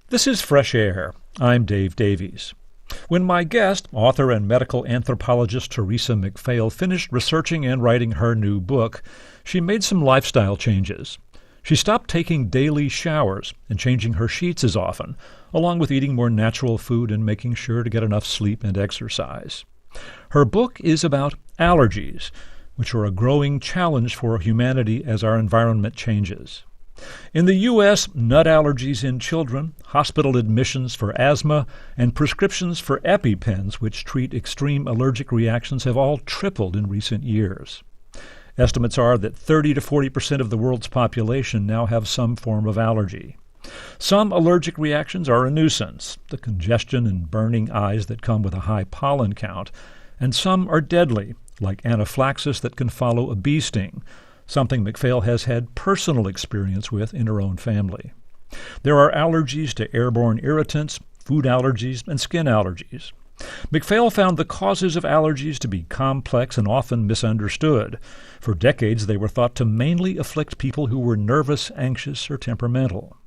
This is Fresh Air. I'm Dave Davies. When my guest, author and medical anthropologist Theresa MacPhail, finished researching and writing her new book, she made some lifestyle changes. She stopped taking daily showers and changing her sheets as often, along with eating more natural food and making sure to get enough sleep and exercise. Her book is about allergies, which are a growing challenge for humanity as our environment changes. In the U.S., nut allergies in children, hospital admissions for asthma, and prescriptions for EpiPens, which treat extreme allergic reactions, have all tripled in recent years. Estimates are that 30 to 40% of the world's population now have some form of allergy. Some allergic reactions are a nuisance, the congestion and burning eyes that come with a high pollen count, and some are deadly, like anaphylaxis that can follow a bee sting, something MacPhail has had personal experience with in her own family. There are allergies to airborne irritants, food allergies, and skin allergies. MacPhail found the causes of allergies to be complex and often misunderstood. For decades, they were thought to mainly afflict people who were nervous, anxious, or temperamental.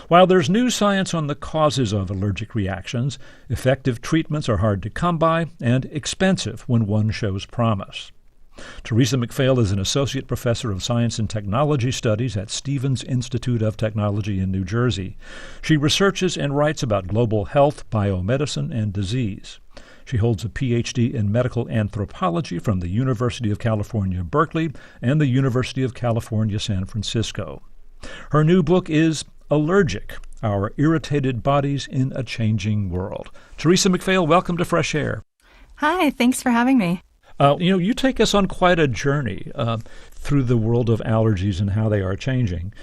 While there's new science on the causes of allergic reactions, effective treatments are hard to come by and expensive when one shows promise. Theresa MacPhail is an associate professor of science and technology studies at Stevens Institute of Technology in New Jersey. She researches and writes about global health, biomedicine, and disease. She holds a Ph.D. in medical anthropology from the University of California, Berkeley, and the University of California, San Francisco. Her new book is Allergic, Our Irritated Bodies in a Changing World. Theresa MacPhail, welcome to Fresh Air. Hi, thanks for having me. You take us on quite a journey through the world of allergies and how they are changing.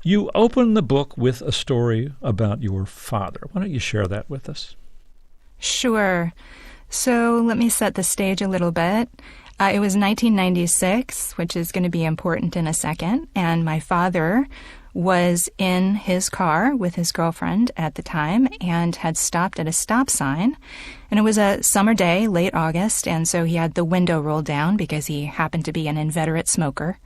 You open the book with a story about your father. Why don't you share that with us? Sure. So let me set the stage a little bit. It was 1996, which is going to be important in a second, and my father was in his car with his girlfriend at the time and had stopped at a stop sign. And it was a summer day, late August, and so he had the window rolled down because he happened to be an inveterate smoker.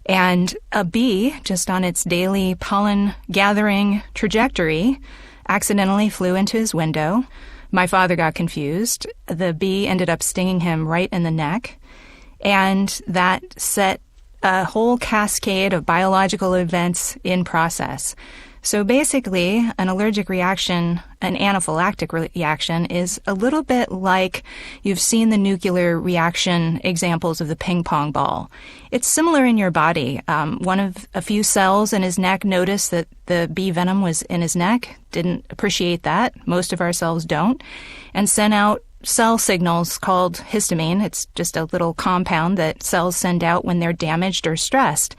And a bee, just on its daily pollen-gathering trajectory, accidentally flew into his window. My father got confused. The bee ended up stinging him right in the neck, and that set a whole cascade of biological events in process. So basically, an allergic reaction, an anaphylactic reaction, is a little bit like you've seen the nuclear reaction examples of the ping pong ball. It's similar in your body. One of a few cells in his neck noticed that the bee venom was in his neck, didn't appreciate that. Most of our cells don't, and sent out cell signals called histamine. It's just a little compound that cells send out when they're damaged or stressed.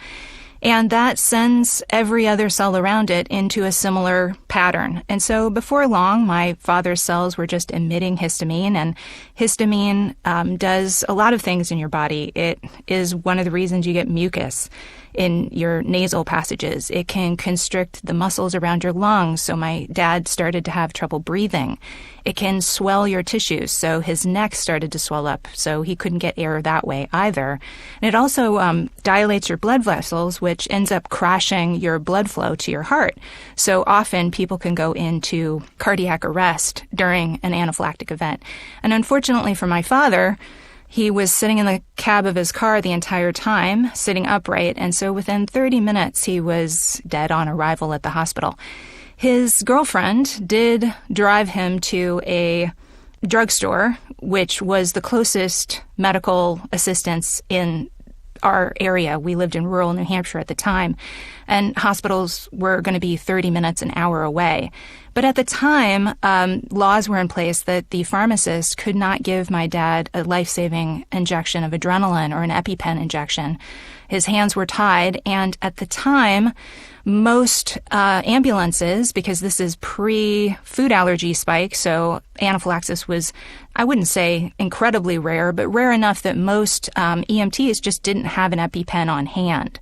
And that sends every other cell around it into a similar pattern. And so before long, my father's cells were just emitting histamine, and histamine does a lot of things in your body. It is one of the reasons you get mucus in your nasal passages. It can constrict the muscles around your lungs, so my dad started to have trouble breathing. It can swell your tissues, so his neck started to swell up, so he couldn't get air that way either. And it also dilates your blood vessels, which ends up crashing your blood flow to your heart. So often people can go into cardiac arrest during an anaphylactic event. And unfortunately for my father, he was sitting in the cab of his car the entire time, sitting upright, and so within 30 minutes he was dead on arrival at the hospital. His girlfriend did drive him to a drugstore, which was the closest medical assistance in our area. We lived in rural New Hampshire at the time, and hospitals were going to be 30 minutes, an hour away. But at the time, laws were in place that the pharmacist could not give my dad a life-saving injection of adrenaline or an EpiPen injection. His hands were tied, and at the time, most ambulances, because this is pre-food allergy spike, so anaphylaxis was, I wouldn't say incredibly rare, but rare enough that most EMTs just didn't have an EpiPen on hand.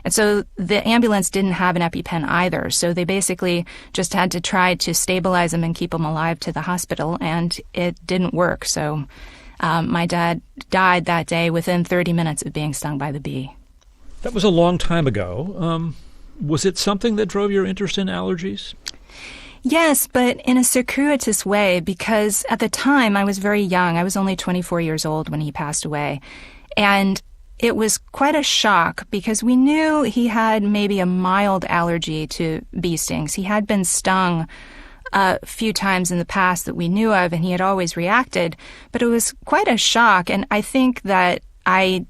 And so the ambulance didn't have an EpiPen either, so they basically just had to try to stabilize him and keep him alive to the hospital, and it didn't work. So my dad died that day within 30 minutes of being stung by the bee. That was a long time ago. Was it something that drove your interest in allergies? Yes, but in a circuitous way, because at the time I was very young. I was only 24 years old when he passed away. And it was quite a shock because we knew he had maybe a mild allergy to bee stings. He had been stung a few times in the past that we knew of, and he had always reacted. But it was quite a shock, and I think that I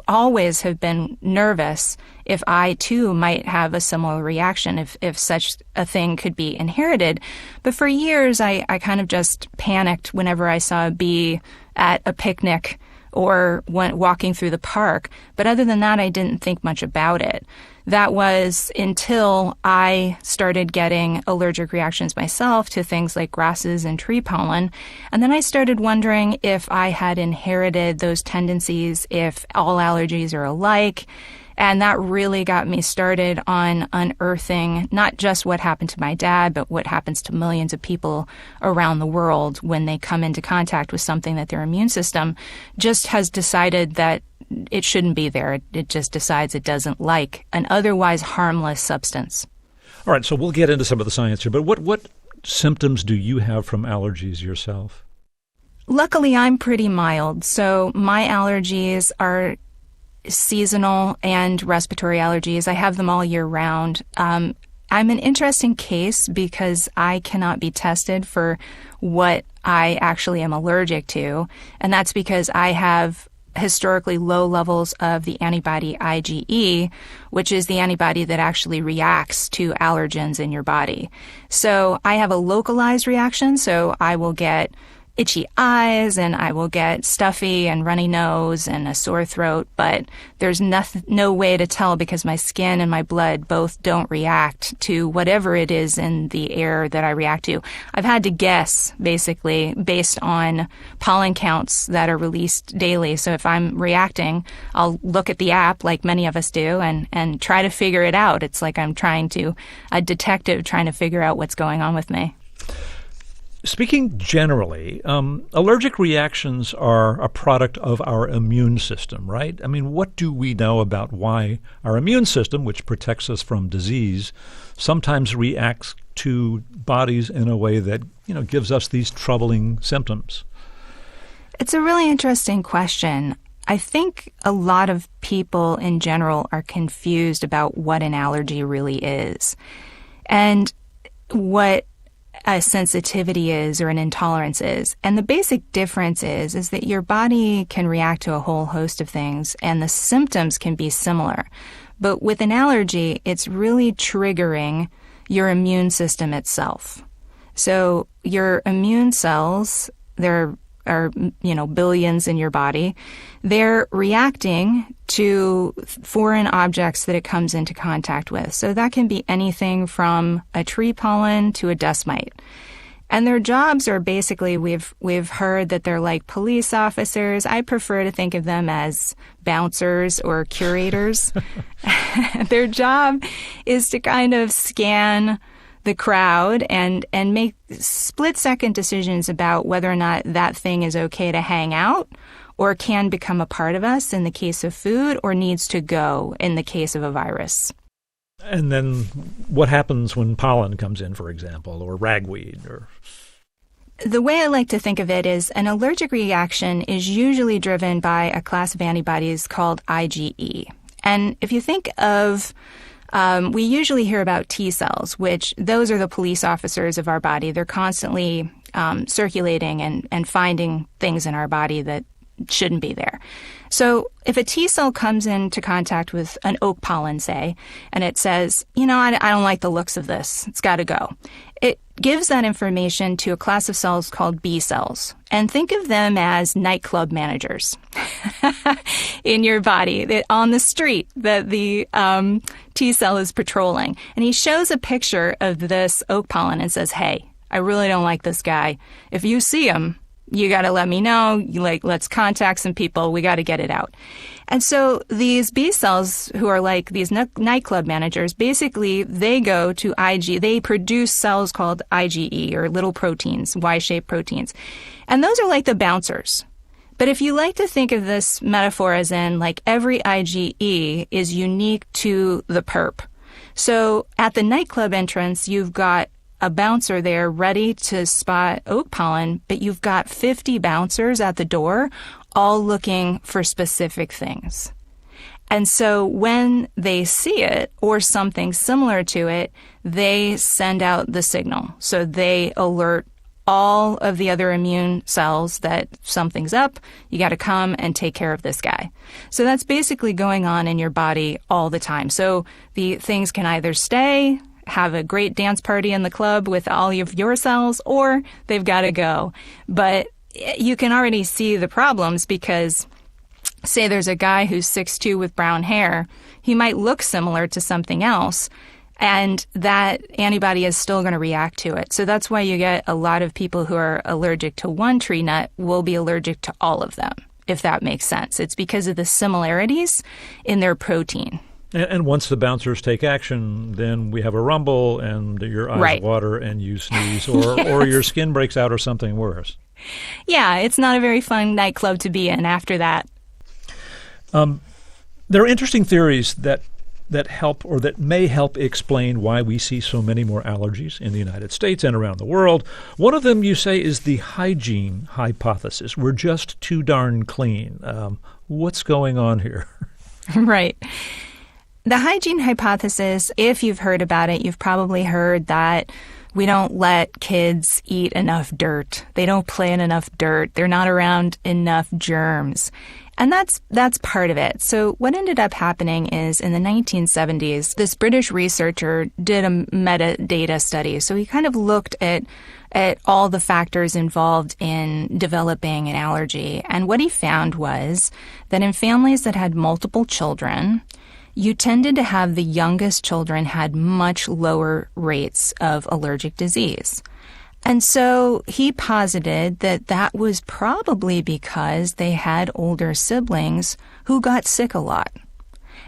always have been nervous if I too might have a similar reaction, if such a thing could be inherited. But for years, I kind of just panicked whenever I saw a bee at a picnic or went walking through the park. But other than that, I didn't think much about it. That was until I started getting allergic reactions myself to things like grasses and tree pollen. And then I started wondering if I had inherited those tendencies, if all allergies are alike. And that really got me started on unearthing not just what happened to my dad, but what happens to millions of people around the world when they come into contact with something that their immune system just has decided that it shouldn't be there. It just decides it doesn't like an otherwise harmless substance. All right, so we'll get into some of the science here, but what symptoms do you have from allergies yourself? Luckily, I'm pretty mild, so my allergies are seasonal and respiratory allergies. I have them all year round. I'm an interesting case because I cannot be tested for what I actually am allergic to, and that's because I have historically low levels of the antibody IgE, which is the antibody that actually reacts to allergens in your body. So I have a localized reaction, so I will get itchy eyes and I will get stuffy and runny nose and a sore throat, but there's no way to tell because my skin and my blood both don't react to whatever it is in the air that I react to. I've had to guess, basically, based on pollen counts that are released daily. So if I'm reacting, I'll look at the app like many of us do and try to figure it out. It's like I'm a detective trying to figure out what's going on with me. Speaking generally, allergic reactions are a product of our immune system, right? I mean, what do we know about why our immune system, which protects us from disease, sometimes reacts to bodies in a way that, gives us these troubling symptoms? It's a really interesting question. I think a lot of people in general are confused about what an allergy really is and what a sensitivity is or an intolerance is. And the basic difference is that your body can react to a whole host of things and the symptoms can be similar. But with an allergy, it's really triggering your immune system itself. So your immune cells, there are, billions in your body, they're reacting to foreign objects that it comes into contact with. So that can be anything from a tree pollen to a dust mite. And their jobs are basically, we've heard that they're like police officers. I prefer to think of them as bouncers or curators. Their job is to kind of scan the crowd and make split-second decisions about whether or not that thing is okay to hang out or can become a part of us in the case of food or needs to go in the case of a virus. And then what happens when pollen comes in, for example, or ragweed? The way I like to think of it is an allergic reaction is usually driven by a class of antibodies called IgE. And if you think of we usually hear about T cells, which those are the police officers of our body. They're constantly circulating and finding things in our body that shouldn't be there. So if a T cell comes into contact with an oak pollen, say, and it says, I don't like the looks of this, it's got to go. It gives that information to a class of cells called B cells. And think of them as nightclub managers in your body, that on the street that the T cell is patrolling. And he shows a picture of this oak pollen and says, hey, I really don't like this guy. If you see him, you got to let me know. Let's contact some people. We got to get it out. And so these B cells, who are like these nightclub managers, basically they go to they produce cells called IgE, or little proteins, Y-shaped proteins. And those are like the bouncers. But if you like to think of this metaphor as in like every IgE is unique to the perp. So at the nightclub entrance, you've got a bouncer there ready to spot oak pollen, but you've got 50 bouncers at the door all looking for specific things. And so when they see it or something similar to it, they send out the signal. So they alert all of the other immune cells that something's up, you got to come and take care of this guy. So that's basically going on in your body all the time. So the things can either stay, have a great dance party in the club with all of your cells, or they've got to go. But you can already see the problems because, say there's a guy who's 6'2" with brown hair, he might look similar to something else, and that antibody is still going to react to it. So that's why you get a lot of people who are allergic to one tree nut will be allergic to all of them, if that makes sense. It's because of the similarities in their protein. And once the bouncers take action, then we have a rumble and your eyes water and you sneeze or your skin breaks out or something worse. Yeah, it's not a very fun nightclub to be in after that. There are interesting theories that help or that may help explain why we see so many more allergies in the United States and around the world. One of them, you say, is the hygiene hypothesis. We're just too darn clean. What's going on here? Right. The hygiene hypothesis, if you've heard about it, you've probably heard that we don't let kids eat enough dirt. They don't play in enough dirt. They're not around enough germs. And that's part of it. So what ended up happening is in the 1970s, this British researcher did a metadata study. So he kind of looked at all the factors involved in developing an allergy. And what he found was that in families that had multiple children, you tended to have the youngest children had much lower rates of allergic disease. And so he posited that that was probably because they had older siblings who got sick a lot.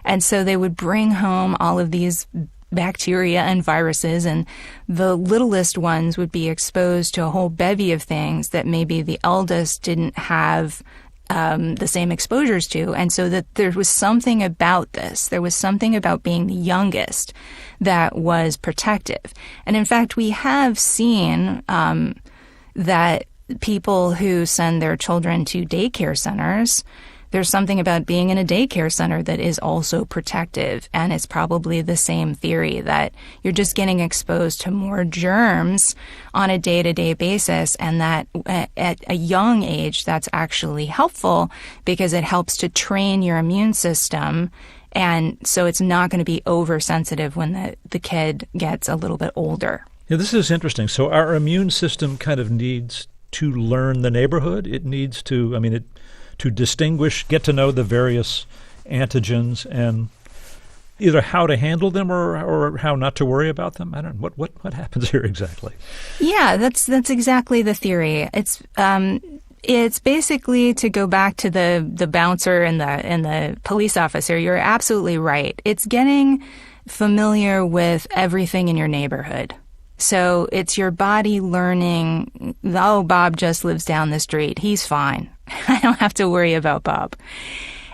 And so they would bring home all of these bacteria and viruses, and the littlest ones would be exposed to a whole bevy of things that maybe the eldest didn't have the same exposures to. And so that there was something about this. There was something about being the youngest that was protective. And in fact, we have seen that people who send their children to daycare centers, there's something about being in a daycare center that is also protective. And it's probably the same theory that you're just getting exposed to more germs on a day-to-day basis. And that at a young age, that's actually helpful because it helps to train your immune system. And so it's not going to be oversensitive when the kid gets a little bit older. Yeah, this is interesting. So our immune system kind of needs to learn the neighborhood. It needs to, to distinguish, get to know the various antigens and either how to handle them or how not to worry about them. I don't know. What happens here exactly? Yeah, that's exactly the theory. It's basically, to go back to the bouncer and the police officer, you're absolutely right. It's getting familiar with everything in your neighborhood. So it's your body learning, oh, Bob just lives down the street. He's fine. I don't have to worry about Bob.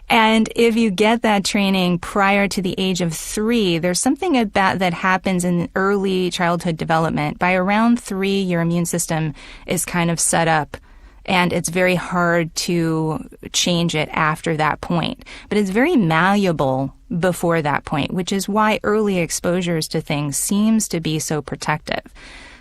And if you get that training prior to the age of 3, there's something about that happens in early childhood development. By around 3, your immune system is kind of set up, and it's very hard to change it after that point. But it's very malleable before that point, which is why early exposures to things seems to be so protective.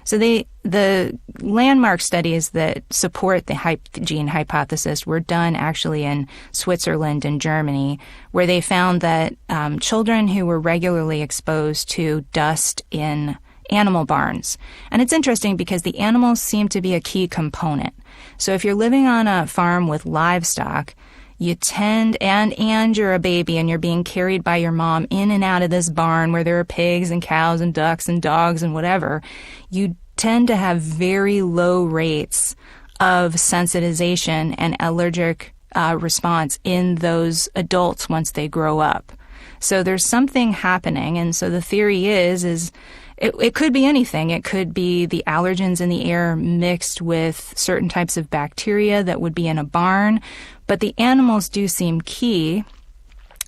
So the landmark studies that support the hygiene hypothesis were done actually in Switzerland and Germany, where they found that children who were regularly exposed to dust in animal barns. And it's interesting because the animals seem to be a key component. So if you're living on a farm with livestock, you tend, and you're a baby and you're being carried by your mom in and out of this barn where there are pigs and cows and ducks and dogs and whatever, you tend to have very low rates of sensitization and allergic response in those adults once they grow up. So there's something happening. And so the theory is it could be anything. It could be the allergens in the air mixed with certain types of bacteria that would be in a barn. But the animals do seem key.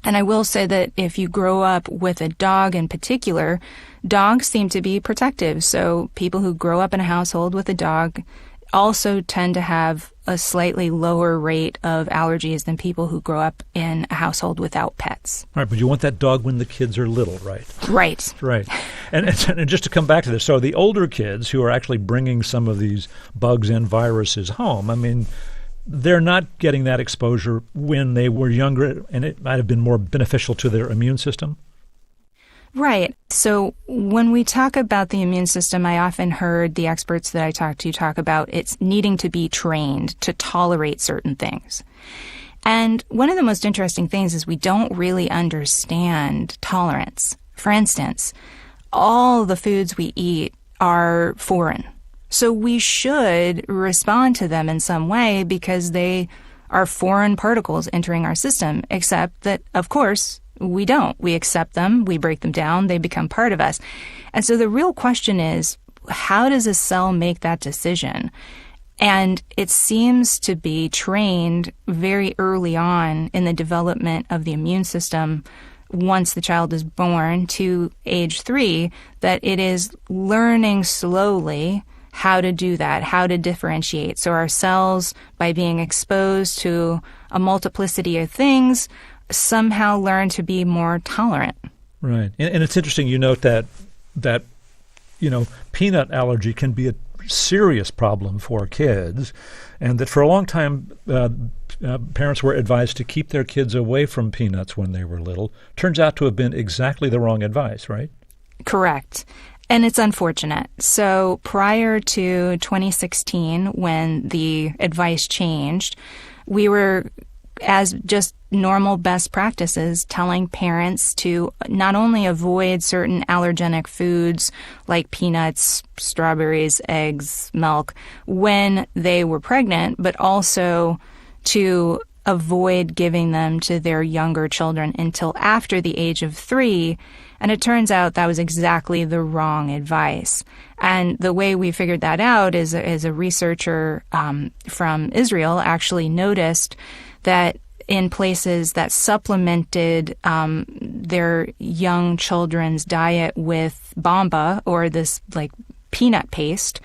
And I will say that if you grow up with a dog in particular, dogs seem to be protective. So people who grow up in a household with a dog also tend to have a slightly lower rate of allergies than people who grow up in a household without pets. Right, but you want that dog when the kids are little, right? Right. Right. And just to come back to this, so the older kids who are actually bringing some of these bugs and viruses home, I mean, they're not getting that exposure when they were younger, and it might have been more beneficial to their immune system? Right. So when we talk about the immune system, I often heard the experts that I talk to talk about it's needing to be trained to tolerate certain things. And one of the most interesting things is we don't really understand tolerance. For instance, all the foods we eat are foreign. So we should respond to them in some way because they are foreign particles entering our system, except that, of course, we don't. We accept them, we break them down, they become part of us. And so the real question is, how does a cell make that decision? And it seems to be trained very early on in the development of the immune system once the child is born to age 3, that it is learning slowly how to do that, how to differentiate. So our cells, by being exposed to a multiplicity of things, somehow learn to be more tolerant. Right. And it's interesting you note that peanut allergy can be a serious problem for kids, and that for a long time parents were advised to keep their kids away from peanuts when they were little. Turns out to have been exactly the wrong advice, right? Correct. And it's unfortunate. So prior to 2016, when the advice changed, we were, as just normal best practices, telling parents to not only avoid certain allergenic foods like peanuts, strawberries, eggs, milk when they were pregnant, but also to avoid giving them to their younger children until after the age of 3. And it turns out that was exactly the wrong advice. And the way we figured that out is a researcher from Israel actually noticed that in places that supplemented their young children's diet with bamba, or this like peanut paste,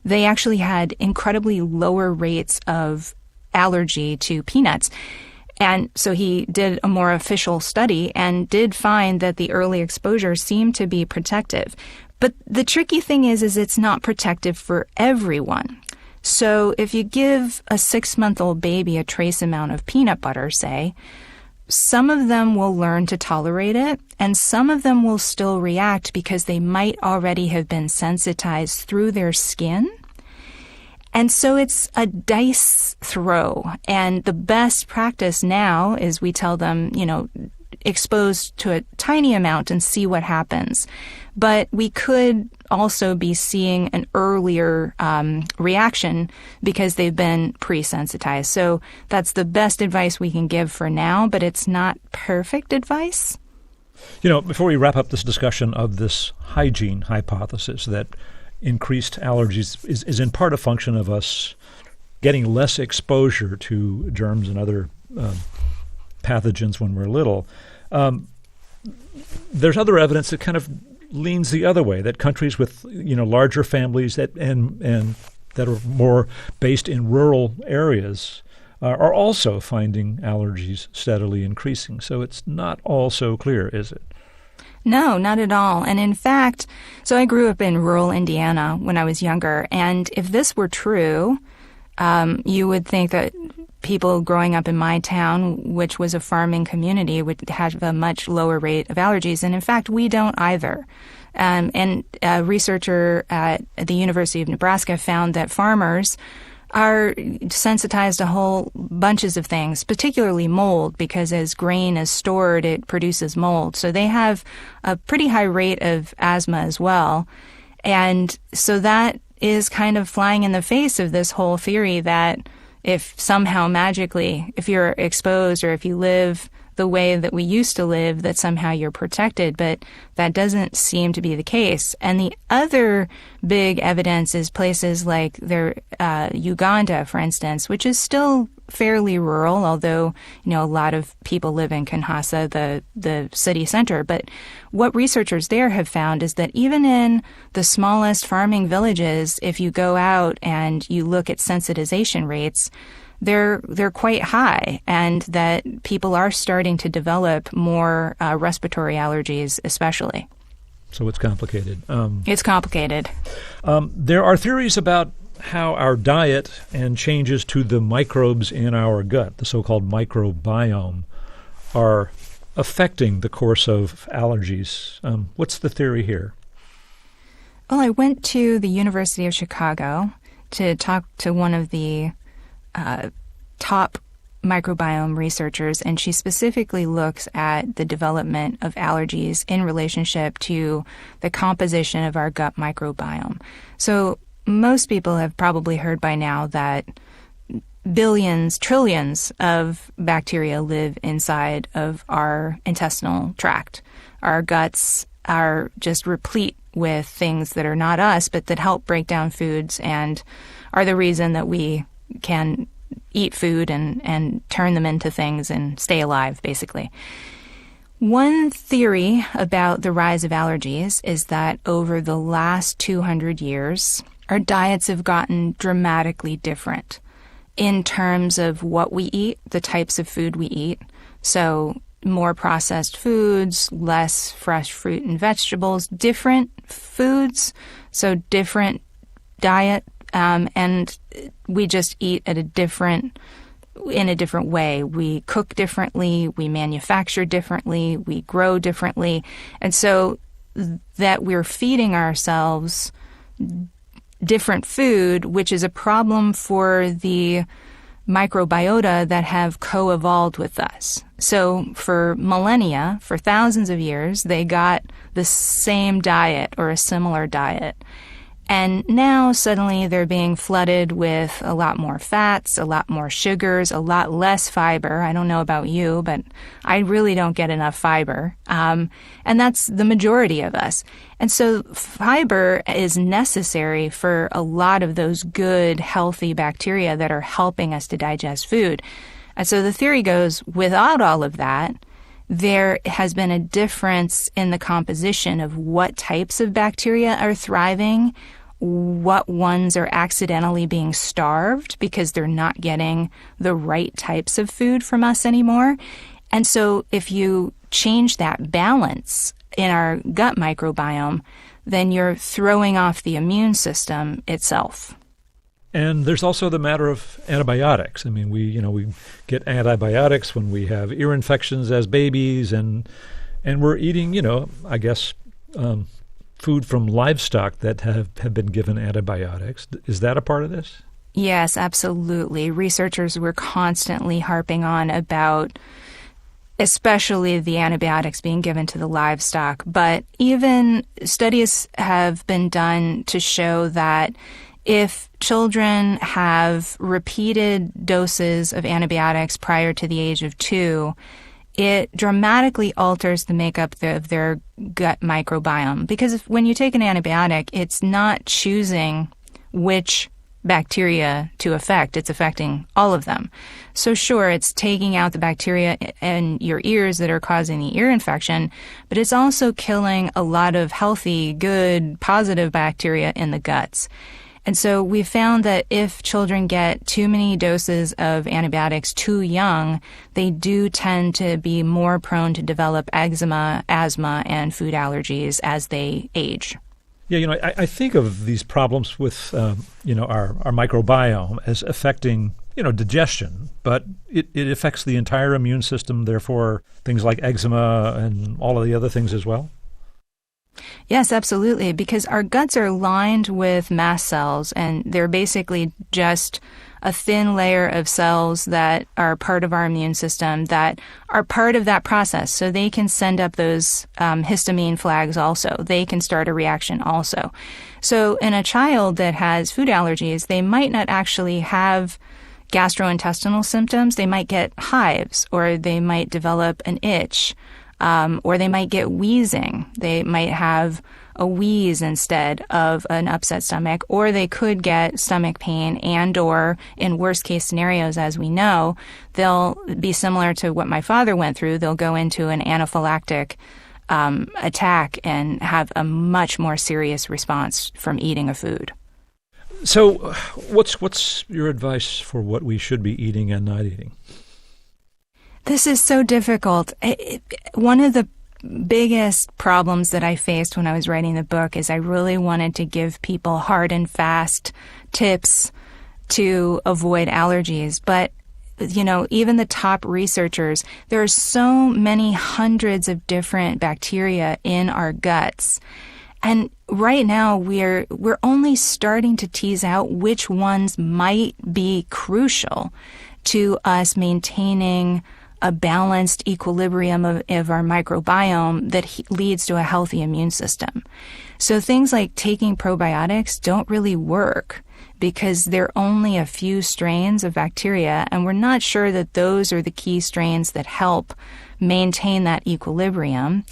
they actually had incredibly lower rates of allergy to peanuts. And so he did a more official study and did find that the early exposure seemed to be protective. But the tricky thing is it's not protective for everyone. So if you give a 6-month-old baby a trace amount of peanut butter, say, some of them will learn to tolerate it, and some of them will still react because they might already have been sensitized through their skin. And so it's a dice throw. And the best practice now is we tell them, expose to a tiny amount and see what happens. But we could also be seeing an earlier reaction because they've been pre-sensitized. So that's the best advice we can give for now, but it's not perfect advice. Before we wrap up this discussion of this hygiene hypothesis that increased allergies is in part a function of us getting less exposure to germs and other pathogens when we're little, there's other evidence that kind of leans the other way, that countries with larger families that are more based in rural areas are also finding allergies steadily increasing. So it's not all so clear, is it? No, not at all. And in fact, so I grew up in rural Indiana when I was younger, and if this were true, you would think that people growing up in my town, which was a farming community, would have a much lower rate of allergies. And in fact, we don't either. And a researcher at the University of Nebraska found that farmers are sensitized to whole bunches of things, particularly mold, because as grain is stored, it produces mold. So they have a pretty high rate of asthma as well. And so that is kind of flying in the face of this whole theory that if somehow magically, if you're exposed or if you live the way that we used to live, that somehow you're protected, but that doesn't seem to be the case. And the other big evidence is places like Uganda, for instance, which is still fairly rural, although, a lot of people live in Kinshasa, the city center. But what researchers there have found is that even in the smallest farming villages, if you go out and you look at sensitization rates, they're quite high, and that people are starting to develop more respiratory allergies, especially. So it's complicated. It's complicated. There are theories about how our diet and changes to the microbes in our gut, the so-called microbiome, are affecting the course of allergies. What's the theory here? Well, I went to the University of Chicago to talk to one of the top microbiome researchers, and she specifically looks at the development of allergies in relationship to the composition of our gut microbiome. So most people have probably heard by now that billions, trillions of bacteria live inside of our intestinal tract. Our guts are just replete with things that are not us, but that help break down foods and are the reason that we can eat food and turn them into things and stay alive, basically. One theory about the rise of allergies is that over the last 200 years, our diets have gotten dramatically different in terms of what we eat, the types of food we eat. So more processed foods, less fresh fruit and vegetables, different foods, so different diet, and we just eat in a different way. We cook differently, we manufacture differently, we grow differently, and so that we're feeding ourselves different food, which is a problem for the microbiota that have co-evolved with us. So for millennia, for thousands of years, they got the same diet or a similar diet. And now suddenly they're being flooded with a lot more fats, a lot more sugars, a lot less fiber. I don't know about you, but I really don't get enough fiber. And that's the majority of us. And so fiber is necessary for a lot of those good, healthy bacteria that are helping us to digest food. And so the theory goes, without all of that, there has been a difference in the composition of what types of bacteria are thriving, what ones are accidentally being starved because they're not getting the right types of food from us anymore. And so if you change that balance in our gut microbiome, then you're throwing off the immune system itself. And there's also the matter of antibiotics. I mean, we get antibiotics when we have ear infections as babies, and we're eating, food from livestock that have been given antibiotics. Is that a part of this? Yes, absolutely. Researchers were constantly harping on about especially the antibiotics being given to the livestock. But even studies have been done to show that if children have repeated doses of antibiotics prior to the age of 2, it dramatically alters the makeup of their gut microbiome. Because when you take an antibiotic, it's not choosing which bacteria to affect. It's affecting all of them. So sure, it's taking out the bacteria in your ears that are causing the ear infection, but it's also killing a lot of healthy, good, positive bacteria in the guts. And so we found that if children get too many doses of antibiotics too young, they do tend to be more prone to develop eczema, asthma, and food allergies as they age. Yeah, I think of these problems with, our microbiome as affecting, digestion, but it affects the entire immune system, therefore things like eczema and all of the other things as well. Yes, absolutely, because our guts are lined with mast cells, and they're basically just a thin layer of cells that are part of our immune system that are part of that process. So they can send up those histamine flags also. They can start a reaction also. So in a child that has food allergies, they might not actually have gastrointestinal symptoms. They might get hives, or they might develop an itch, or they might get wheezing. They might have a wheeze instead of an upset stomach, or they could get stomach pain, and or in worst case scenarios, as we know, they'll be similar to what my father went through. They'll go into an anaphylactic attack and have a much more serious response from eating a food. So what's your advice for what we should be eating and not eating? This is so difficult. One of the biggest problems that I faced when I was writing the book is I really wanted to give people hard and fast tips to avoid allergies. But, even the top researchers, there are so many hundreds of different bacteria in our guts. And right now we're only starting to tease out which ones might be crucial to us maintaining a balanced equilibrium of our microbiome that leads to a healthy immune system. So things like taking probiotics don't really work because they're only a few strains of bacteria, and we're not sure that those are the key strains that help maintain that equilibrium.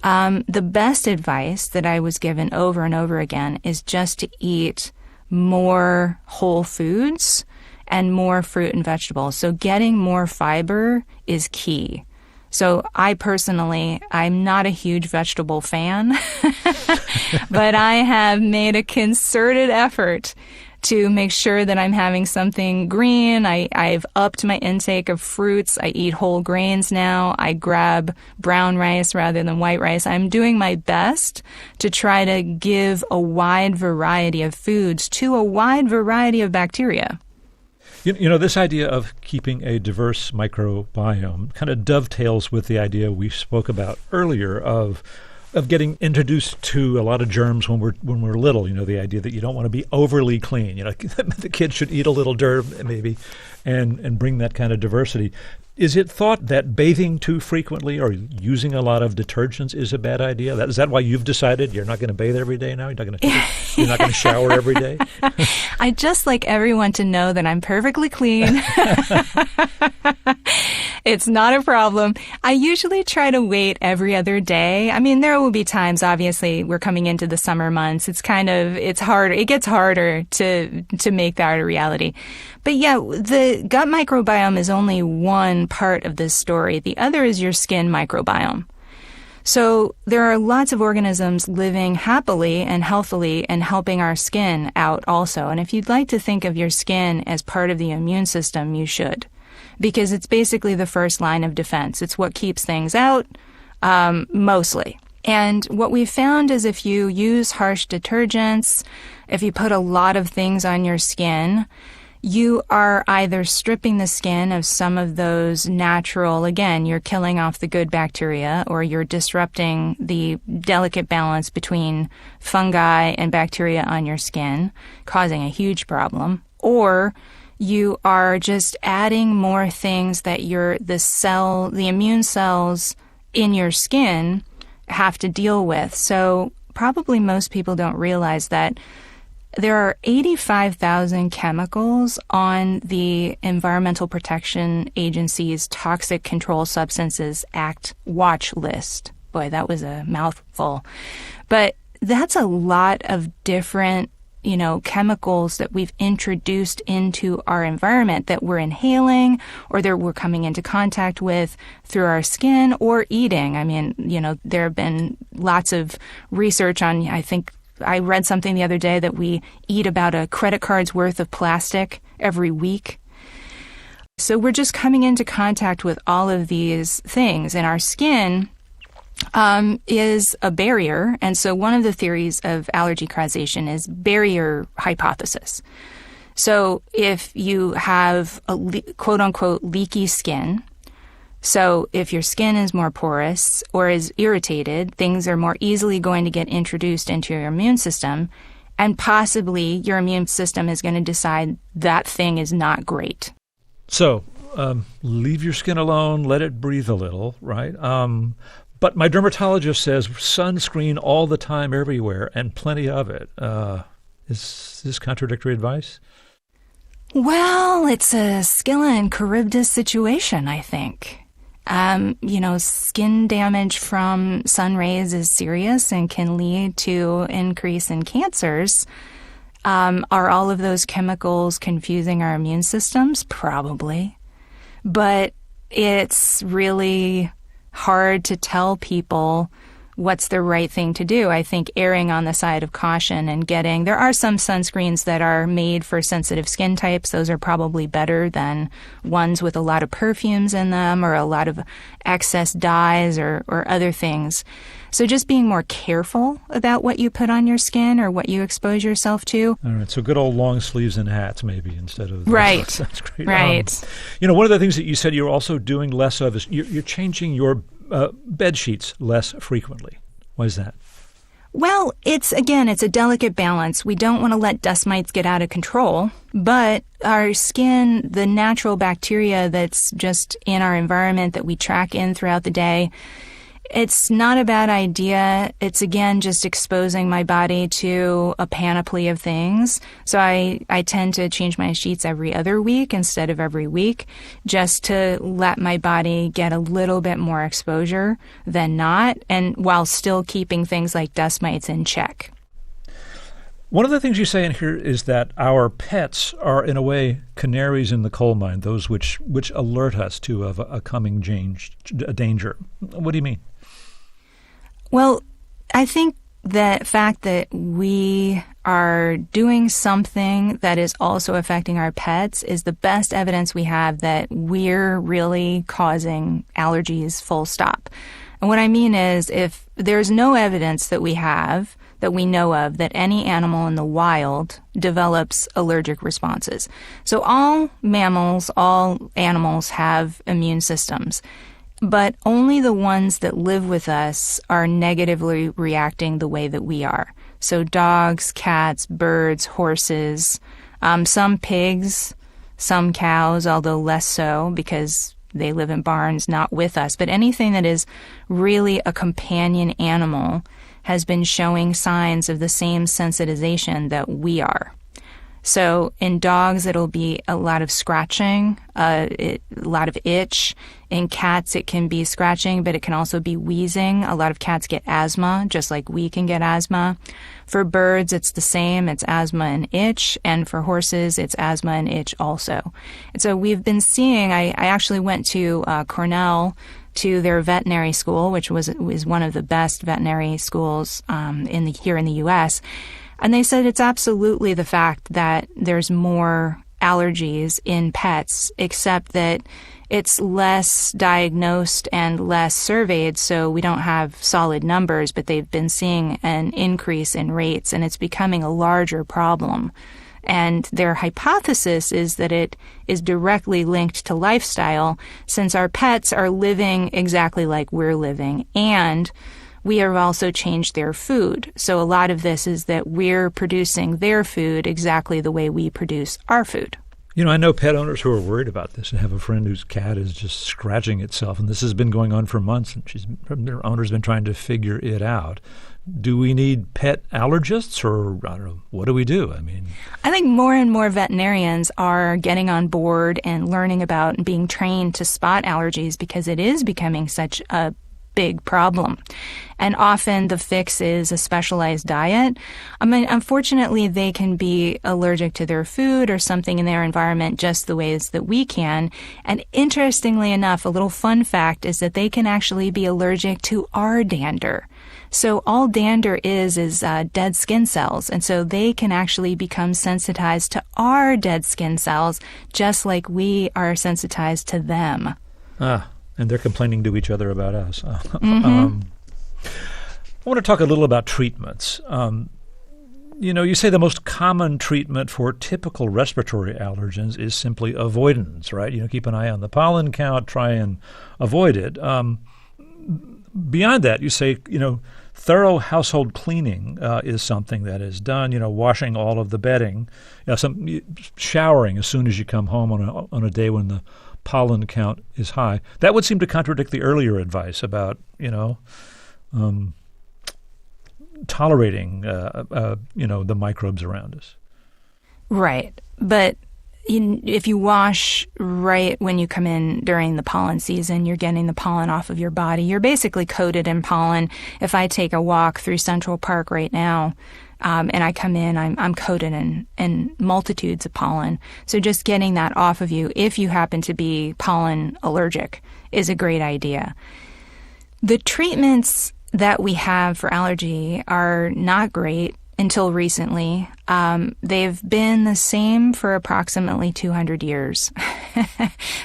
The best advice that I was given over and over again is just to eat more whole foods and more fruit and vegetables. So getting more fiber is key. So I'm not a huge vegetable fan, but I have made a concerted effort to make sure that I'm having something green. I've upped my intake of fruits. I eat whole grains now. I grab brown rice rather than white rice. I'm doing my best to try to give a wide variety of foods to a wide variety of bacteria. This idea of keeping a diverse microbiome kind of dovetails with the idea we spoke about earlier of getting introduced to a lot of germs when we're little. The idea that you don't want to be overly clean. The kids should eat a little dirt maybe, and bring that kind of diversity. Is it thought that bathing too frequently or using a lot of detergents is a bad idea? Is that why you've decided you're not going to bathe every day now? You're not going to shower every day? I'd just like everyone to know that I'm perfectly clean. It's not a problem. I usually try to wait every other day. I mean, there will be times, obviously, we're coming into the summer months. It's harder. It gets harder to make that a reality. But yeah, the gut microbiome is only one part of this story. The other is your skin microbiome. So there are lots of organisms living happily and healthily and helping our skin out also. And if you'd like to think of your skin as part of the immune system, you should. Because it's basically the first line of defense. It's what keeps things out, mostly. And what we've found is if you use harsh detergents, if you put a lot of things on your skin, you are either stripping the skin of some of those natural, again, you're killing off the good bacteria, or you're disrupting the delicate balance between fungi and bacteria on your skin, causing a huge problem, or you are just adding more things that the immune cells in your skin have to deal with. So probably most people don't realize that there are 85,000 chemicals on the Environmental Protection Agency's Toxic Control Substances Act watch list. Boy, that was a mouthful. But that's a lot of different, chemicals that we've introduced into our environment that we're inhaling or that we're coming into contact with through our skin or eating. I mean, there have been lots of research on, I think, I read something the other day that we eat about a credit card's worth of plastic every week. So we're just coming into contact with all of these things, and our skin is a barrier. And so one of the theories of allergy causation is barrier hypothesis. So if you have a quote-unquote leaky skin, so if your skin is more porous or is irritated, things are more easily going to get introduced into your immune system, and possibly your immune system is going to decide that thing is not great. So leave your skin alone, let it breathe a little, right? But my dermatologist says sunscreen all the time everywhere and plenty of it. Is this contradictory advice? Well, it's a Scylla and Charybdis situation, I think. Skin damage from sun rays is serious and can lead to increase in cancers. Are all of those chemicals confusing our immune systems? Probably. But it's really hard to tell people what's the right thing to do. I think erring on the side of caution and there are some sunscreens that are made for sensitive skin types. Those are probably better than ones with a lot of perfumes in them or a lot of excess dyes or other things. So just being more careful about what you put on your skin or what you expose yourself to. All right, so good old long sleeves and hats maybe instead of... Right, that's great. Right. One of the things that you said you're also doing less of is you're changing your bed sheets less frequently. Why is that? Well, it's a delicate balance. We don't want to let dust mites get out of control, but our skin, the natural bacteria that's just in our environment that we track in throughout the day, it's not a bad idea. It's, again, just exposing my body to a panoply of things. So I tend to change my sheets every other week instead of every week, just to let my body get a little bit more exposure than not, and while still keeping things like dust mites in check. One of the things you say in here is that our pets are, in a way, canaries in the coal mine, those which alert us to of a coming danger. What do you mean? Well, I think the fact that we are doing something that is also affecting our pets is the best evidence we have that we're really causing allergies, full stop. And what I mean is, if there's no evidence that we have, that we know of, that any animal in the wild develops allergic responses. So all mammals, all animals have immune systems, but only the ones that live with us are negatively reacting the way that we are. So dogs, cats, birds, horses, some pigs, some cows, although less so because they live in barns, not with us. But anything that is really a companion animal has been showing signs of the same sensitization that we are. So in dogs, it'll be a lot of scratching, a lot of itch. In cats, it can be scratching, but it can also be wheezing. A lot of cats get asthma, just like we can get asthma. For birds, it's the same. It's asthma and itch. And for horses, it's asthma and itch also. And so we've been seeing, I actually went to Cornell to their veterinary school, which is one of the best veterinary schools here in the U.S., and they said it's absolutely the fact that there's more allergies in pets, except that it's less diagnosed and less surveyed, so we don't have solid numbers, but they've been seeing an increase in rates, and it's becoming a larger problem. And their hypothesis is that it is directly linked to lifestyle, since our pets are living exactly like we're living, and we have also changed their food. So a lot of this is that we're producing their food exactly the way we produce our food. I know pet owners who are worried about this. I have a friend whose cat is just scratching itself, and this has been going on for months, and their owner's been trying to figure it out. Do we need pet allergists, or I don't know, what do we do? I think more and more veterinarians are getting on board and learning about and being trained to spot allergies because it is becoming such a big problem. And often the fix is a specialized diet. Unfortunately, they can be allergic to their food or something in their environment just the ways that we can. And interestingly enough, a little fun fact is that they can actually be allergic to our dander. So all dander is dead skin cells. And so they can actually become sensitized to our dead skin cells, just like we are sensitized to them. And they're complaining to each other about us. Mm-hmm. I want to talk a little about treatments. You say the most common treatment for typical respiratory allergens is simply avoidance, right? Keep an eye on the pollen count, try and avoid it. Beyond that, you say, thorough household cleaning is something that is done, washing all of the bedding, showering as soon as you come home on a day when the pollen count is high. That would seem to contradict the earlier advice about, tolerating, the microbes around us. Right. But if you wash right when you come in during the pollen season, you're getting the pollen off of your body. You're basically coated in pollen. If I take a walk through Central Park right now, and I come in, I'm coated in multitudes of pollen. So just getting that off of you, if you happen to be pollen allergic, is a great idea. The treatments that we have for allergy are not great until recently. They've been the same for approximately 200 years.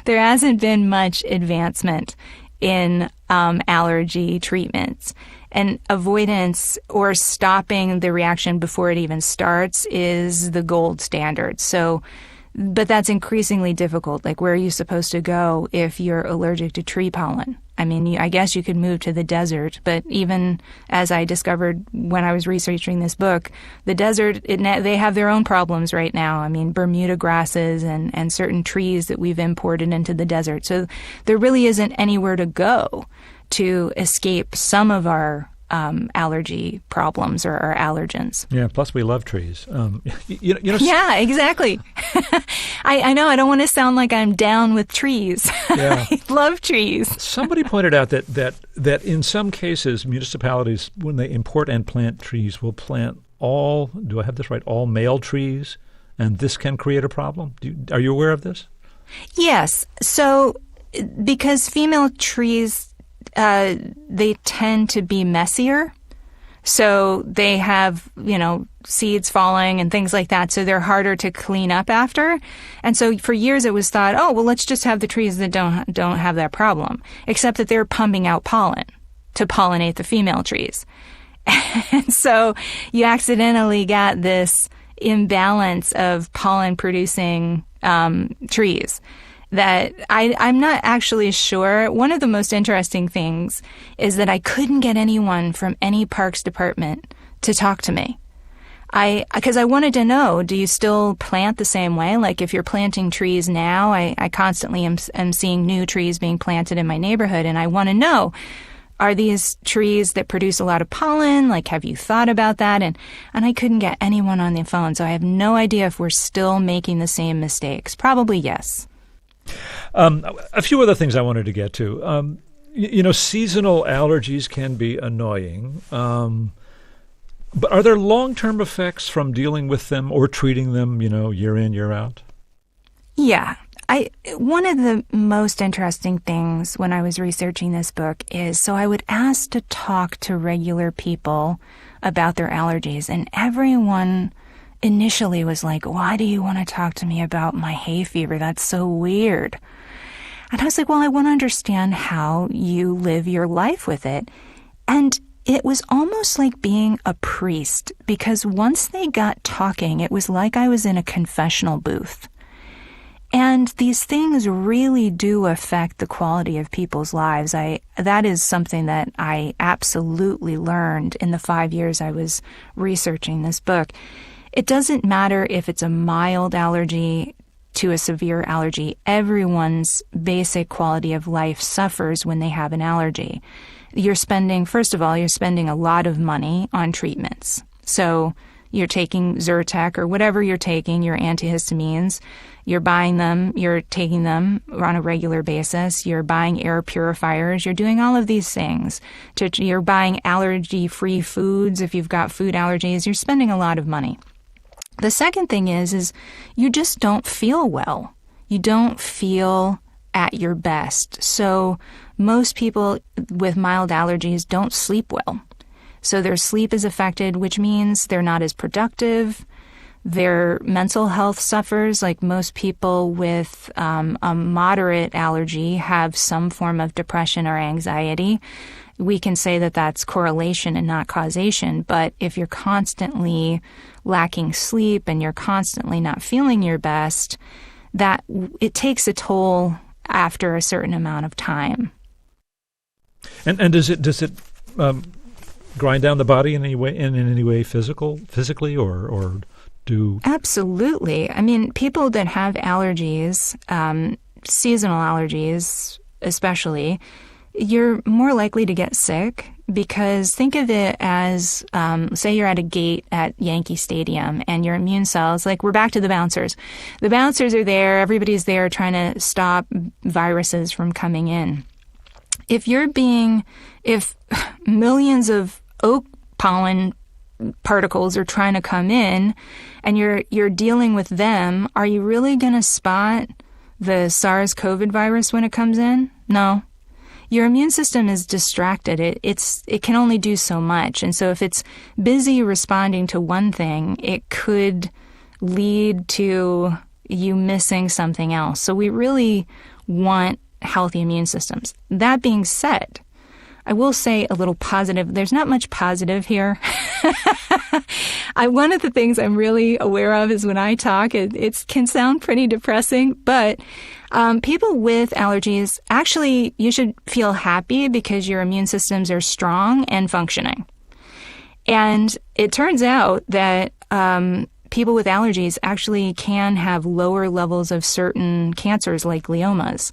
There hasn't been much advancement in allergy treatments. And avoidance or stopping the reaction before it even starts is the gold standard. So, but that's increasingly difficult. Like, where are you supposed to go if you're allergic to tree pollen? I mean, I guess you could move to the desert, but even as I discovered when I was researching this book, the desert, they have their own problems right now. I mean, Bermuda grasses and certain trees that we've imported into the desert. So there really isn't anywhere to go to escape some of our allergy problems or our allergens. Yeah, plus we love trees. Yeah, exactly. I know, I don't want to sound like I'm down with trees. Yeah. I love trees. Somebody pointed out that in some cases, municipalities, when they import and plant trees, will plant all, do I have this right, all male trees, and this can create a problem? Are you aware of this? Yes. So because female trees, they tend to be messier. So they have, seeds falling and things like that. So they're harder to clean up after. And so for years it was thought, oh, well, let's just have the trees that don't have that problem, except that they're pumping out pollen to pollinate the female trees. And so you accidentally got this imbalance of pollen producing trees that I'm not actually sure. One of the most interesting things is that I couldn't get anyone from any parks department to talk to me. Because I wanted to know, do you still plant the same way? Like, if you're planting trees now, I constantly am seeing new trees being planted in my neighborhood, and I want to know, are these trees that produce a lot of pollen? Like, have you thought about that? And I couldn't get anyone on the phone, so I have no idea if we're still making the same mistakes. Probably yes. A few other things I wanted to get to. Seasonal allergies can be annoying, but are there long-term effects from dealing with them or treating them, year in, year out? Yeah. One of the most interesting things when I was researching this book is, so I would ask to talk to regular people about their allergies, and everyone initially was like, why do you want to talk to me about my hay fever? That's so weird. And I was like, well, I want to understand how you live your life with it. And it was almost like being a priest, because once they got talking, it was like I was in a confessional booth. And these things really do affect the quality of people's lives. That is something that I absolutely learned in the 5 years I was researching this book. It doesn't matter if it's a mild allergy to a severe allergy. Everyone's basic quality of life suffers when they have an allergy. First of all, you're spending a lot of money on treatments. So you're taking Zyrtec or whatever you're taking, your antihistamines. You're buying them, you're taking them on a regular basis. You're buying air purifiers. You're doing all of these things. You're buying allergy-free foods. If you've got food allergies, you're spending a lot of money. The second thing is you just don't feel well. You don't feel at your best. So most people with mild allergies don't sleep well. So their sleep is affected, which means they're not as productive. Their mental health suffers. Like, most people with a moderate allergy have some form of depression or anxiety. We can say that that's correlation and not causation, but if you're constantly lacking sleep and you're constantly not feeling your best, that it takes a toll after a certain amount of time. And does it grind down the body in any way physically or do? Absolutely. I mean, people that have allergies, seasonal allergies especially, you're more likely to get sick because think of it as, say you're at a gate at Yankee Stadium and your immune cells, like we're back to the bouncers. The bouncers are there. Everybody's there trying to stop viruses from coming in. If millions of oak pollen particles are trying to come in and you're dealing with them, are you really going to spot the SARS-CoV virus when it comes in? No. Your immune system is distracted. It can only do so much. And so if it's busy responding to one thing, it could lead to you missing something else. So we really want healthy immune systems. That being said, I will say a little positive. There's not much positive here. One of the things I'm really aware of is when I talk, it can sound pretty depressing, but people with allergies, actually, you should feel happy because your immune systems are strong and functioning. And it turns out that people with allergies actually can have lower levels of certain cancers like gliomas,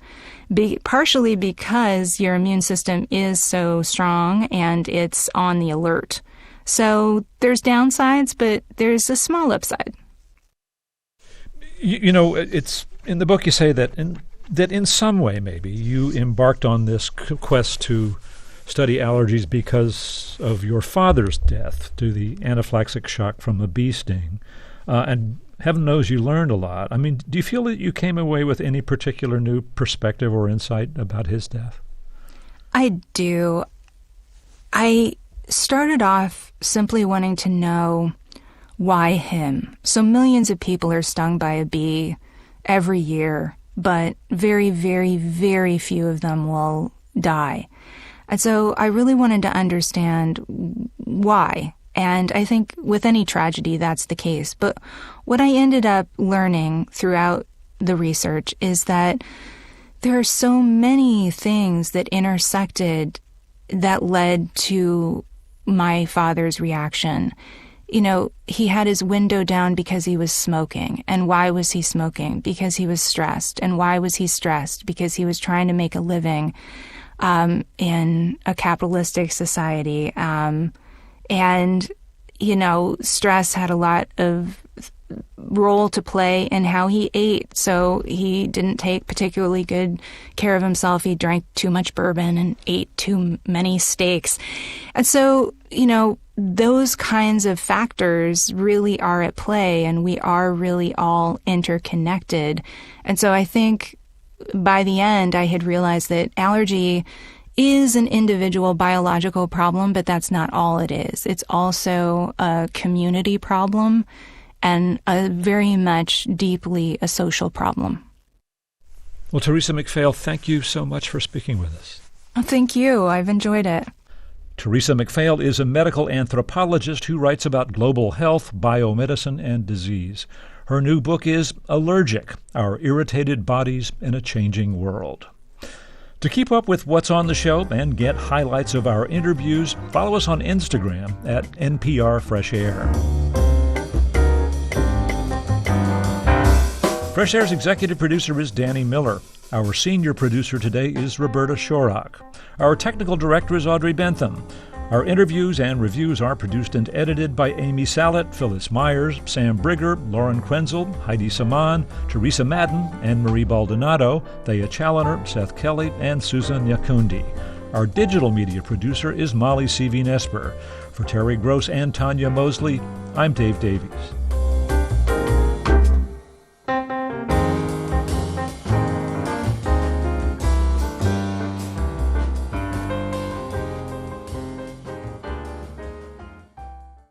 partially because your immune system is so strong and it's on the alert. So there's downsides, but there's a small upside. You know, it's in the book you say that in some way maybe you embarked on this quest to study allergies because of your father's death to the anaphylactic shock from a bee sting. And heaven knows you learned a lot. I mean, do you feel that you came away with any particular new perspective or insight about his death? I do. I started off simply wanting to know why him. So millions of people are stung by a bee every year, but very, very, very few of them will die. And so I really wanted to understand why. And I think with any tragedy, that's the case. But what I ended up learning throughout the research is that there are so many things that intersected that led to my father's reaction. You know, he had his window down because he was smoking. And why was he smoking? Because he was stressed. And why was he stressed? Because he was trying to make a living in a capitalistic society. And, you know, stress had a lot of role to play in how he ate. So he didn't take particularly good care of himself. He drank too much bourbon and ate too many steaks. And so, you know, those kinds of factors really are at play, and we are really all interconnected. And so I think by the end, I had realized that allergy is an individual biological problem, but that's not all it is. It's also a community problem and a very much deeply a social problem. Well, Theresa MacPhail, thank you so much for speaking with us. Oh, thank you. I've enjoyed it. Theresa MacPhail is a medical anthropologist who writes about global health, biomedicine, and disease. Her new book is Allergic, Our Irritated Bodies in a Changing World. To keep up with what's on the show and get highlights of our interviews, follow us on Instagram at NPR Fresh Air. Fresh Air's executive producer is Danny Miller. Our senior producer today is Roberta Shorak. Our technical director is Audrey Bentham. Our interviews and reviews are produced and edited by Amy Sallet, Phyllis Myers, Sam Brigger, Lauren Krenzel, Heidi Saman, Teresa Madden, Anne-Marie Baldonado, Thea Challoner, Seth Kelly, and Susan Nyakundi. Our digital media producer is Molly C.V. Nesper. For Terry Gross and Tanya Mosley, I'm Dave Davies.